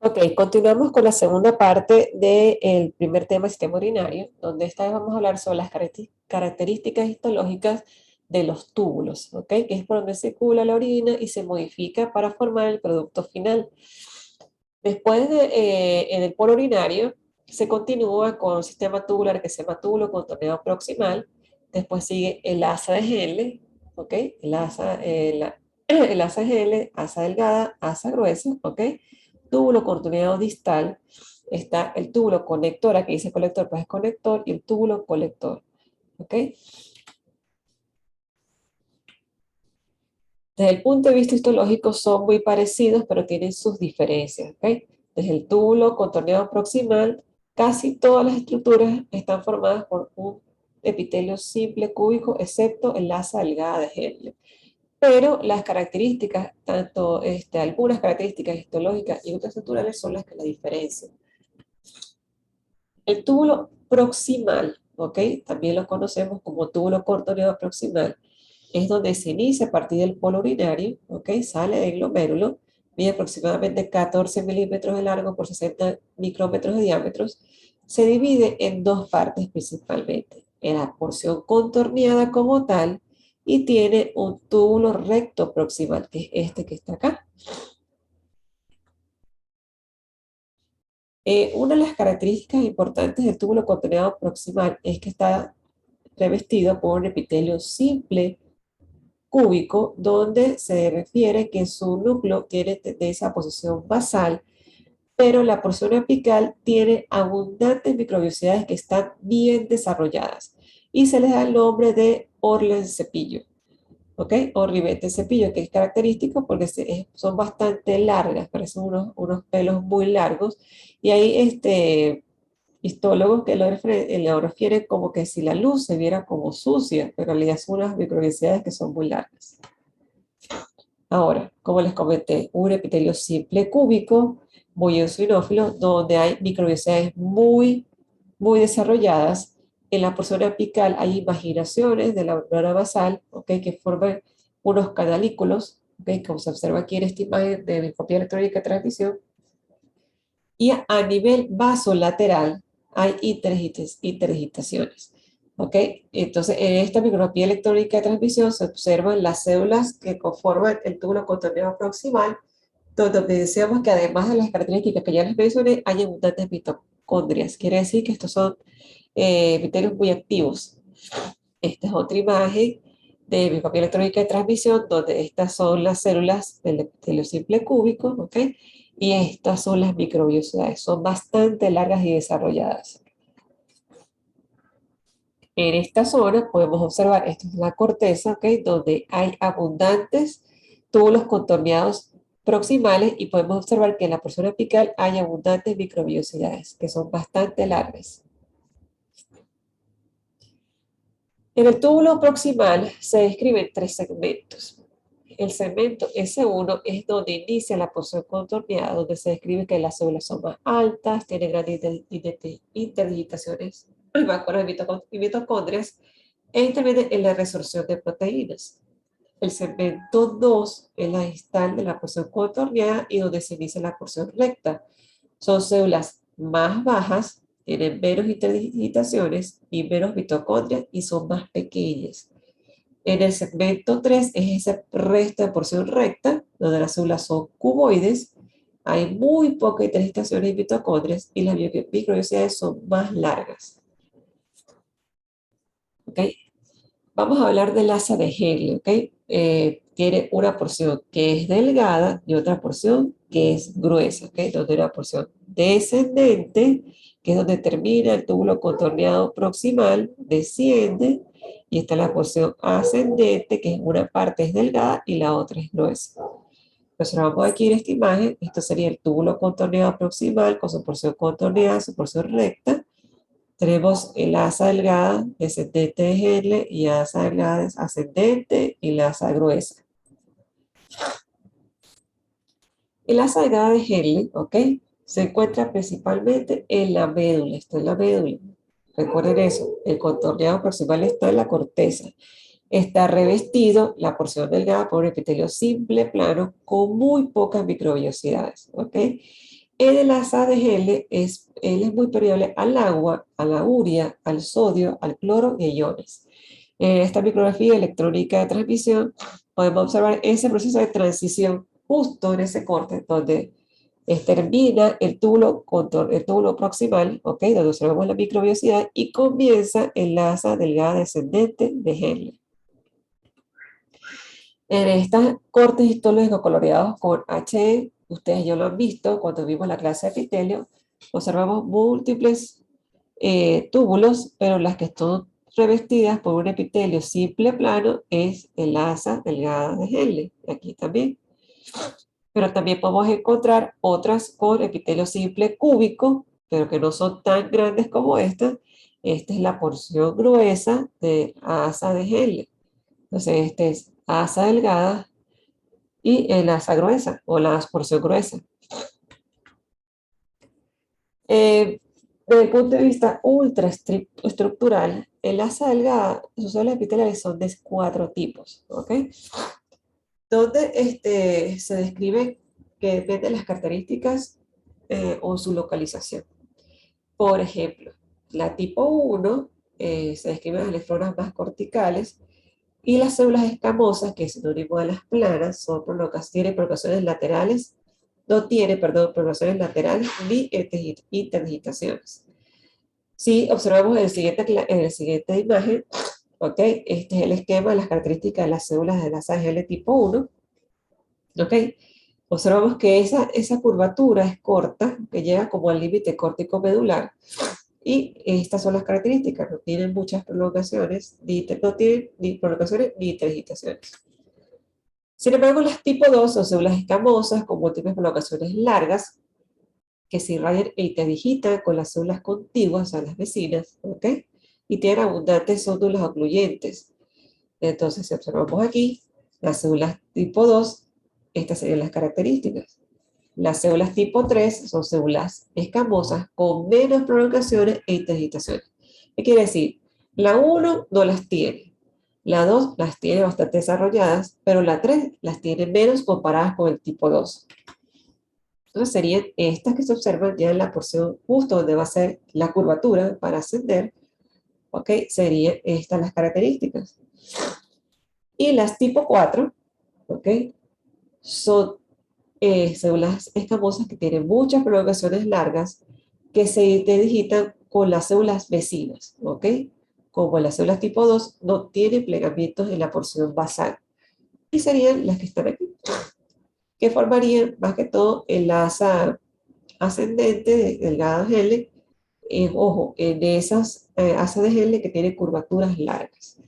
Ok, continuamos con la segunda parte del primer tema, sistema urinario, donde esta vez vamos a hablar sobre las características histológicas de los túbulos, ¿ok? Que es por donde circula la orina y se modifica para formar el producto final. Después en el polo urinario, se continúa con un sistema tubular que se llama túbulo contorneado proximal. Después sigue el asa de Henle, ¿ok? El asa de Henle, asa delgada, asa gruesa, ¿ok? Túbulo contorneado distal. Está el túbulo conector, aquí dice colector, pues es conector, y el túbulo colector, ¿ok? Desde el punto de vista histológico son muy parecidos, pero tienen sus diferencias, ¿ok? Desde el túbulo contorneado proximal, casi todas las estructuras están formadas por un epitelio simple cúbico, excepto el asa delgada de Henle. Pero las características, tanto algunas características histológicas y ultraestructurales son las que la diferencian. El túbulo proximal, ¿ok? También lo conocemos como túbulo contorneado proximal, es donde se inicia a partir del polo urinario, ¿ok? Sale del glomérulo, mide aproximadamente 14 milímetros de largo por 60 micrómetros de diámetro. Se divide en dos partes principalmente, en la porción contorneada como tal y tiene un túbulo recto proximal, que es este que está acá. Una de las características importantes del túbulo contorneado proximal es que está revestido por un epitelio simple cúbico, donde se refiere que su núcleo tiene tendencia a posición basal, pero la porción apical tiene abundantes microbiosidades que están bien desarrolladas y se les da el nombre de orla de cepillo, ¿ok? O ribete de cepillo, que es característico porque son bastante largas, parecen unos pelos muy largos y hay histólogos que lo refieren como que si la luz se viera como sucia, pero en realidad son unas microbicidades que son muy largas. Ahora, como les comenté, un epitelio simple cúbico, muy eosinófilo, donde hay microbicidades muy desarrolladas. En la porción apical hay imaginaciones de la membrana basal, ¿okay? Que forman unos canalículos, ¿okay? Como se observa aquí en esta imagen de microscopía electrónica de transmisión. Y a nivel vasolateral hay interdigitaciones. ¿Ok? Entonces, en esta microscopía electrónica de transmisión se observan las células que conforman el túbulo contorneado proximal, donde decíamos que además de las características que ya les mencioné, hay abundantes mitocondrias. Quiere decir que estos son epitelios muy activos. Esta es otra imagen de microscopía electrónica de transmisión, donde estas son las células del epitelio simple cúbico, ¿ok? Y estas son las microbiosidades, son bastante largas y desarrolladas. En esta zona podemos observar, esto es la corteza, ¿ok? Donde hay abundantes túbulos contorneados proximales y podemos observar que en la porción apical hay abundantes microbiosidades, que son bastante largas. En el túbulo proximal se describen tres segmentos. El segmento S1 es donde inicia la porción contorneada, donde se describe que las células son más altas, tienen grandes interdigitaciones y mitocondrias e interviene en la resorción de proteínas. El segmento 2 es la distal de la porción contorneada y donde se inicia la porción recta. Son células más bajas, tienen menos interdigitaciones y menos mitocondrias y son más pequeñas. En el segmento 3 es ese resto de porción recta, donde las células son cuboides, hay muy poca interdigitación y mitocondrias y las microbiosidades son más largas. ¿Ok? Vamos a hablar del asa de Henle, ¿ok? Tiene una porción que es delgada y otra porción que es gruesa, ¿ok? Donde una porción descendente, que es donde termina el túbulo contorneado proximal, desciende y está la porción ascendente, que es una parte es delgada y la otra es gruesa. Observamos aquí en esta imagen, esto sería el túbulo contorneado proximal con su porción contorneada, su porción recta. Tenemos el asa delgada descendente de Henle y asa delgada ascendente y la asa gruesa. El asa delgada de Henle, ¿ok? Se encuentra principalmente en la médula, está en la médula. Recuerden eso, el contorneado proximal está en la corteza. Está revestido la porción delgada por un epitelio simple, plano, con muy pocas microbiosidades, ¿ok? El asa de L él es muy permeable al agua, a la urea, al sodio, al cloro y a iones. En esta micrografía electrónica de transmisión podemos observar ese proceso de transición justo en ese corte donde termina el túbulo proximal, ¿ok? Donde observamos la microviosidad y comienza el asa delgada descendente de Henle. En estas cortes histológicos coloreados con HE, ustedes ya lo han visto cuando vimos la clase de epitelio, observamos múltiples túbulos, pero las que están revestidas por un epitelio simple plano es el asa delgada de Henle, aquí también. Pero también podemos encontrar otras con epitelio simple cúbico, pero que no son tan grandes como esta. Esta es la porción gruesa de asa de Henle. Entonces, este es asa delgada y el asa gruesa o la porción gruesa. Desde el punto de vista ultraestructural, el asa delgada, sus células epiteliales son de 4 tipos, ¿ok? Donde se describe que depende de las características o su localización. Por ejemplo, la tipo 1 se describe en las electronas más corticales y las células escamosas, que es sinónimo de las planas, tienen prolongaciones laterales, no tiene, perdón, prolongaciones laterales ni interdigitaciones. Si observamos en la siguiente imagen, ¿ok? Este es el esquema de las características de las células de la L tipo 1, ¿ok? Observamos que esa curvatura es corta, que llega como al límite córtico medular, y estas son las características, no tienen muchas prolongaciones, no tienen ni prolongaciones ni interdigitaciones. Sin embargo, las tipo 2 son células escamosas con múltiples prolongaciones largas que se irradian e interdigitan con las células contiguas a las vecinas, ¿ok? Y tienen abundantes nódulos ocluyentes. Entonces, si observamos aquí, las células tipo 2, estas serían las características. Las células tipo 3 son células escamosas con menos prolongaciones e interdigitaciones. ¿Qué quiere decir? La 1 no las tiene. La 2 las tiene bastante desarrolladas, pero la 3 las tiene menos comparadas con el tipo 2. Entonces serían estas que se observan ya en la porción justo donde va a ser la curvatura para ascender, ¿ok? Serían estas las características. Y las tipo 4, ¿ok? Son células escamosas que tienen muchas prolongaciones largas que se interdigitan con las células vecinas, ¿ok? Como las células tipo 2 no tienen plegamientos en la porción basal. Y serían las que están aquí, que formarían más que todo el asa ascendente de delgada de Henle, ojo, de esas asas de Henle que tienen curvaturas largas.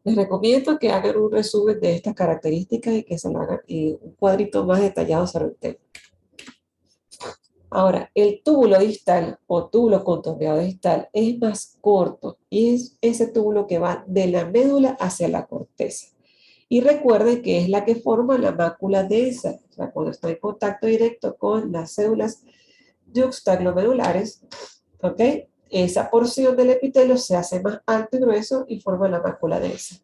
Les recomiendo que hagan un resumen de estas características y que se lo hagan un cuadrito más detallado sobre el tema. Ahora, el túbulo distal o túbulo contorneado distal es más corto y es ese túbulo que va de la médula hacia la corteza. Y recuerden que es la que forma la mácula densa, o sea, cuando está en contacto directo con las células yuxtaglomerulares, ¿ok? Esa porción del epitelio se hace más alto y grueso y forma la mácula densa.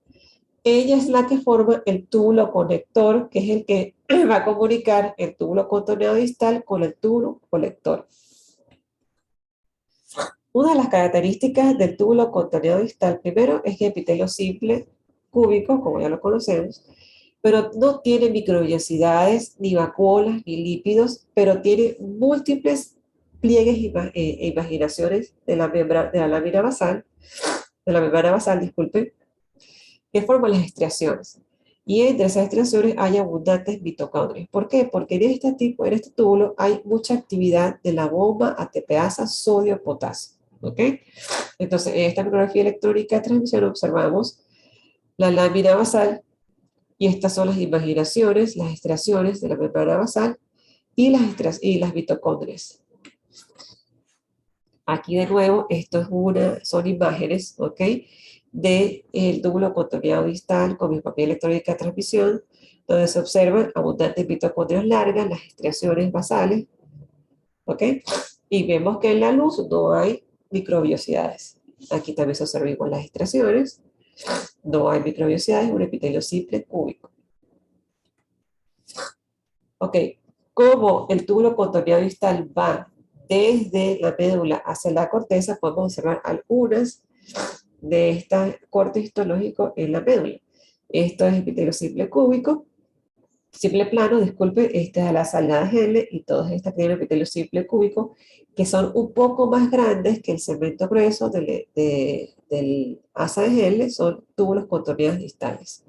Ella es la que forma el túbulo conector, que es el que va a comunicar el túbulo contorneado distal con el túbulo colector. Una de las características del túbulo contorneado distal, primero, es que el epitelio simple, cúbico, como ya lo conocemos, pero no tiene microvellosidades, ni vacuolas, ni lípidos, pero tiene múltiples pliegues e imaginaciones de la lámina basal, de la membrana basal, disculpen, que forman las estriaciones. Y entre esas estriaciones hay abundantes mitocondrias. ¿Por qué? Porque en este túbulo hay mucha actividad de la bomba ATPasa sodio-potasio. ¿Ok? Entonces, en esta micrografía electrónica de transmisión observamos la lámina basal y estas son las imaginaciones, las estriaciones de la membrana basal y las mitocondrias. Aquí de nuevo, son imágenes, ¿ok? Del túbulo contorneado distal con microscopía electrónica de transmisión, donde se observan abundantes mitocondrias largas, las estriaciones basales, ¿ok? Y vemos que en la luz no hay microbiosidades. Aquí también se observan igual las estriaciones, no hay microbiosidades, un epitelio simple cúbico. Ok, como el túbulo contorneado distal va desde la médula hacia la corteza, podemos observar algunas de estos cortes histológicos en la médula. Esto es epitelio simple cúbico, simple plano, disculpe, esta es la salgada L y todas estas tienen epitelio simple cúbico, que son un poco más grandes que el segmento grueso del asa de L, son túbulos contorneados distales.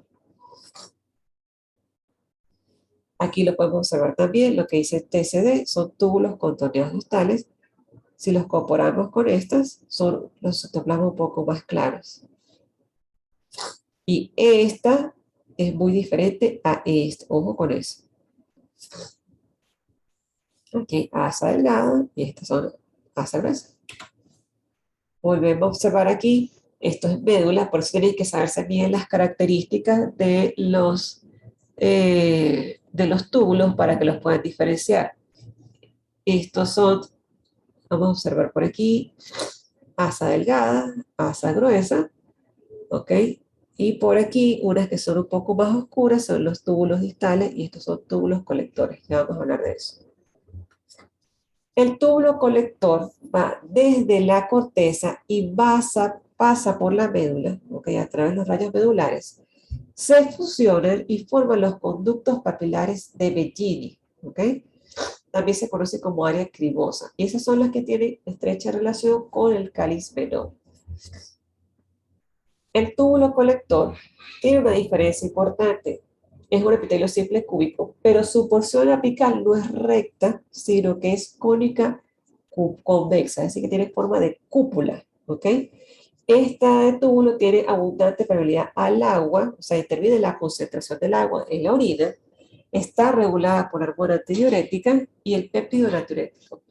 Aquí lo podemos observar también, lo que dice TCD son túbulos contorneados distales. Si los comparamos con estas, son los citoplasmas un poco más claros. Y esta es muy diferente a esta, ojo con eso. Aquí asa delgada y estas son asa gruesa. Volvemos a observar aquí, esto es médula, por eso tienen que saberse bien las características de los túbulos para que los puedan diferenciar. Estos son, vamos a observar por aquí, asa delgada, asa gruesa, ¿ok? Y por aquí, unas que son un poco más oscuras son los túbulos distales y estos son túbulos colectores, ya vamos a hablar de eso. El túbulo colector va desde la corteza y pasa por la médula, ¿ok? A través de los rayos medulares. Se fusionan y forman los conductos papilares de Bellini, ¿ok? También se conoce como área cribosa. Y esas son las que tienen estrecha relación con el cáliz menor. El túbulo colector tiene una diferencia importante. Es un epitelio simple cúbico, pero su porción apical no es recta, sino que es cónica convexa, es decir, que tiene forma de cúpula, ¿ok? Este túbulo tiene abundante permeabilidad al agua, o sea, interviene la concentración del agua en la orina, está regulada por la hormona antidiurética y el péptido natriurético.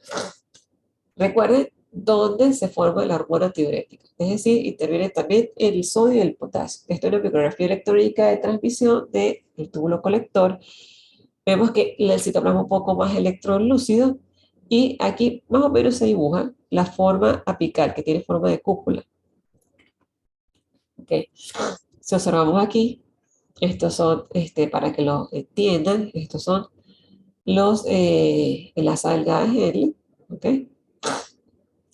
Recuerden dónde se forma la hormona antidiurética, es decir, interviene también el sodio y el potasio. Esto es una micrografía electrónica de transmisión del túbulo colector. Vemos que el citoplasma es un poco más electrolúcido y aquí más o menos se dibuja la forma apical, que tiene forma de cúpula. ¿Okay? Si observamos aquí, estos son, para que lo entiendan, estos son las algas L, ¿ok?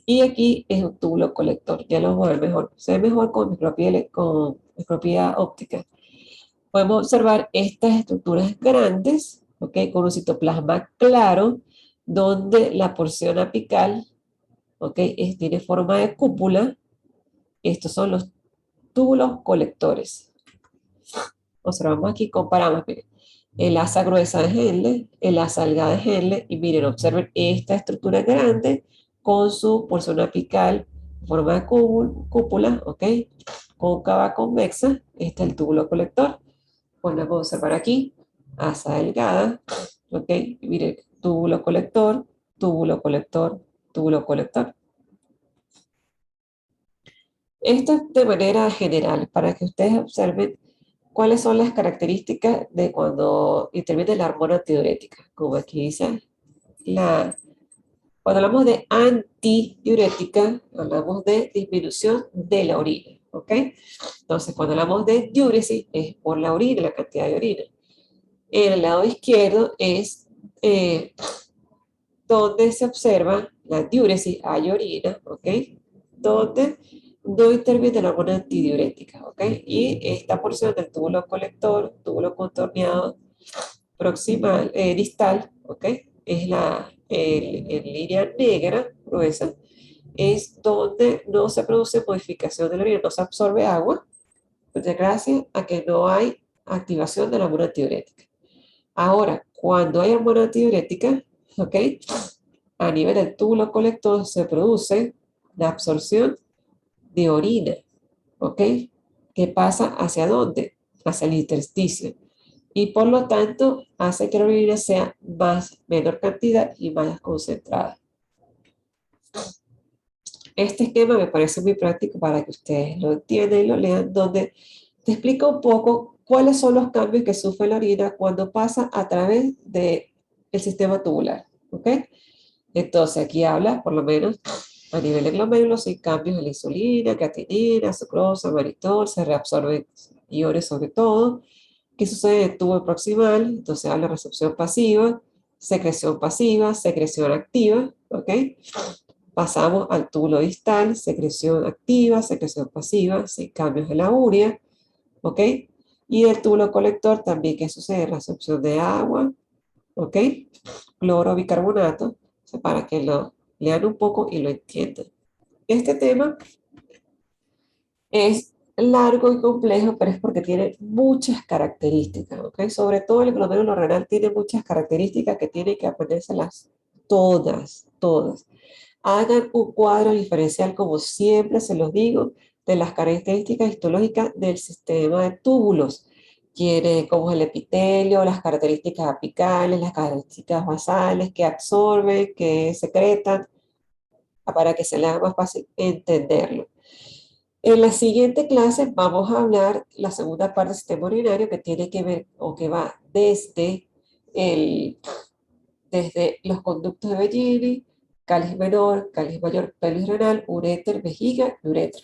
Y aquí es un túbulo colector, ya lo vamos a ver mejor. Se ve mejor con micropía óptica. Podemos observar estas estructuras grandes, ¿ok? Con un citoplasma claro, donde la porción apical, ¿ok? Tiene forma de cúpula. Estos son los túbulos colectores. Observamos aquí, comparamos, miren, el asa gruesa de Henle, el asa delgada de Henle, y miren, observen esta estructura grande con su porción apical, forma de cúpula, ¿ok? Cóncava convexa, este es el túbulo colector. Podemos observar aquí, asa delgada, ¿ok? Y miren, túbulo colector, túbulo colector, túbulo colector. Esto es de manera general, para que ustedes observen cuáles son las características de cuando interviene la hormona antidiurética. Como aquí dice, cuando hablamos de antidiurética, hablamos de disminución de la orina, ¿ok? Entonces, cuando hablamos de diuresis, es por la orina, la cantidad de orina. En el lado izquierdo es donde se observa la diuresis, hay orina, ¿ok? Donde no interviene la hormona antidiurética, ¿ok? Y esta porción del túbulo colector, túbulo contorneado proximal, distal, ¿ok? Es en línea negra, gruesa, es donde no se produce modificación de la orina, no se absorbe agua, gracias a que no hay activación de la hormona antidiurética. Ahora, cuando hay hormona antidiurética, ¿ok? A nivel del túbulo colector se produce la absorción de orina, ¿ok? ¿Qué pasa hacia dónde? Hacia el intersticio. Y por lo tanto hace que la orina sea menor cantidad y más concentrada. Este esquema me parece muy práctico para que ustedes lo entiendan y lo lean, donde te explica un poco cuáles son los cambios que sufre la orina cuando pasa a través del sistema tubular, ¿ok? Entonces aquí habla, por lo menos, a nivel de glomérulos, hay cambios en la insulina, creatinina, sucrosa, mannitol, se reabsorben iones sobre todo. ¿Qué sucede en el tubo proximal? Entonces habla de recepción pasiva, secreción pasiva, secreción activa, ¿ok? Pasamos al túbulo distal, secreción activa, secreción pasiva, sin cambios en la urea, ¿ok? Y del túbulo colector también, ¿qué sucede? Reabsorción de agua, ¿ok? Cloro, bicarbonato, o sea, para que lo lean un poco y lo entiendan. Este tema es largo y complejo, pero es porque tiene muchas características, ¿ok? Sobre todo el glomérulo renal tiene muchas características que tienen que aprendérselas todas, todas. Hagan un cuadro diferencial, como siempre se los digo, de las características histológicas del sistema de túbulos. Quiere cómo es el epitelio, las características apicales, las características basales, que absorben, que secretan, para que se les haga más fácil entenderlo. En la siguiente clase vamos a hablar la segunda parte del sistema urinario que tiene que ver o que va desde los conductos de Bellini, cáliz menor, cáliz mayor, pelvis renal, uréter, vejiga y uretra.